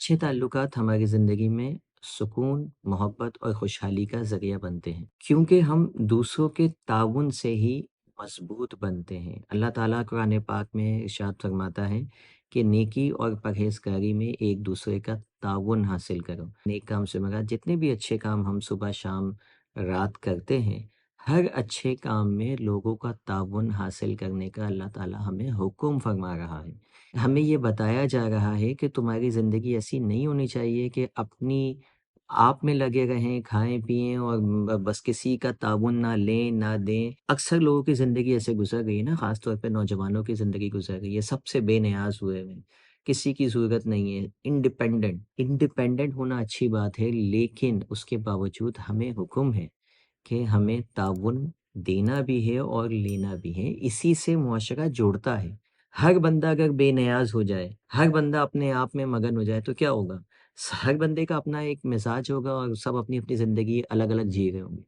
अच्छे ताल्लुकात हमारी ज़िंदगी में सुकून, मोहब्बत और खुशहाली का ज़रिया बनते हैं, क्योंकि हम दूसरों के ताउन से ही मज़बूत बनते हैं। अल्लाह ताला कुरान पाक में इरशाद फरमाता है कि नेकी और परहेज़गारी में एक दूसरे का ताउन हासिल करो। नेक काम से मरा जितने भी अच्छे काम हम सुबह, शाम, रात करते हैं, हर अच्छे काम में लोगों का ताउन हासिल करने का अल्लाह ताला हमें हुक्म फरमा रहा है। हमें ये बताया जा रहा है कि तुम्हारी ज़िंदगी ऐसी नहीं होनी चाहिए कि अपनी आप में लगे रहें, खाएँ-पिएँ और बस किसी का ताउन ना लें, ना दें। अक्सर लोगों की ज़िंदगी ऐसे गुज़र गई है ना, ख़ास तौर पे नौजवानों की ज़िंदगी गुज़र गई है, सबसे बेनियाज़ हुए हुए हैं। किसी की ज़रूरत नहीं है, इंडिपेंडेंट। इंडिपेंडेंट होना अच्छी बात है, लेकिन उसके बावजूद हमें हुक्म है कि हमें ताउन देना भी है और लेना भी है, इसी से मुआशरा जुड़ता है। हर बंदा अगर बेनियाज़ हो जाए, हर बंदा अपने आप में मगन हो जाए तो क्या होगा? हर बंदे का अपना एक मिज़ाज होगा और सब अपनी-अपनी ज़िंदगी अलग-अलग जी रहे होंगे।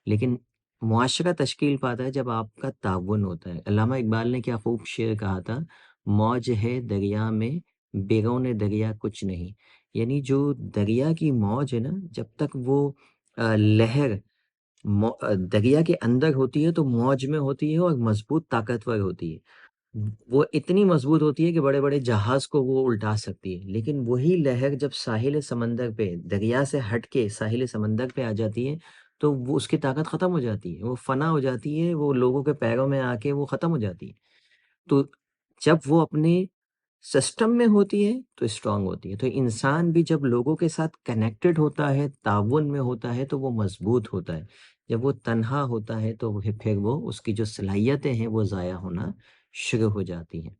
लेकिन मुआशरा तश्कील पाता है जब आपका ताउन होता है। अल्लामा इकबाल ने क्या खूब शेर कहा था, मौज है दरिया में, बेगौन दरिया कुछ नहीं। यानी जो दरिया की मौज है ना, जब तक वो लहर दरिया के अंदर होती है तो मौज में होती है और मज़बूत ताकतवर होती है। वो इतनी मज़बूत होती है कि बड़े-बड़े जहाज़ को वो उल्टा सकती है। लेकिन वही लहर जब साहिल समंदर पे दरिया से हट के साहिल समंदर पे आ जाती है, तो वो उसकी ताकत ख़त्म हो जाती है। वो फ़ना हो जाती है, वो लोगों के पैरों में आके वो ख़त्म हो जाती है। तो जब वो अपने सिस्टम में होती है, तो स्ट्रॉन्ग होती है। तो इंसान भी जब लोगों के साथ कनेक्टेड होता है, ताउन में होता है, तो वो मज़बूत होता है। जब वो तन्हा होता है, तो फिर वो उसकी जो सलाहियतें हैं, वो ज़ाया होना शुरू हो जाती हैं।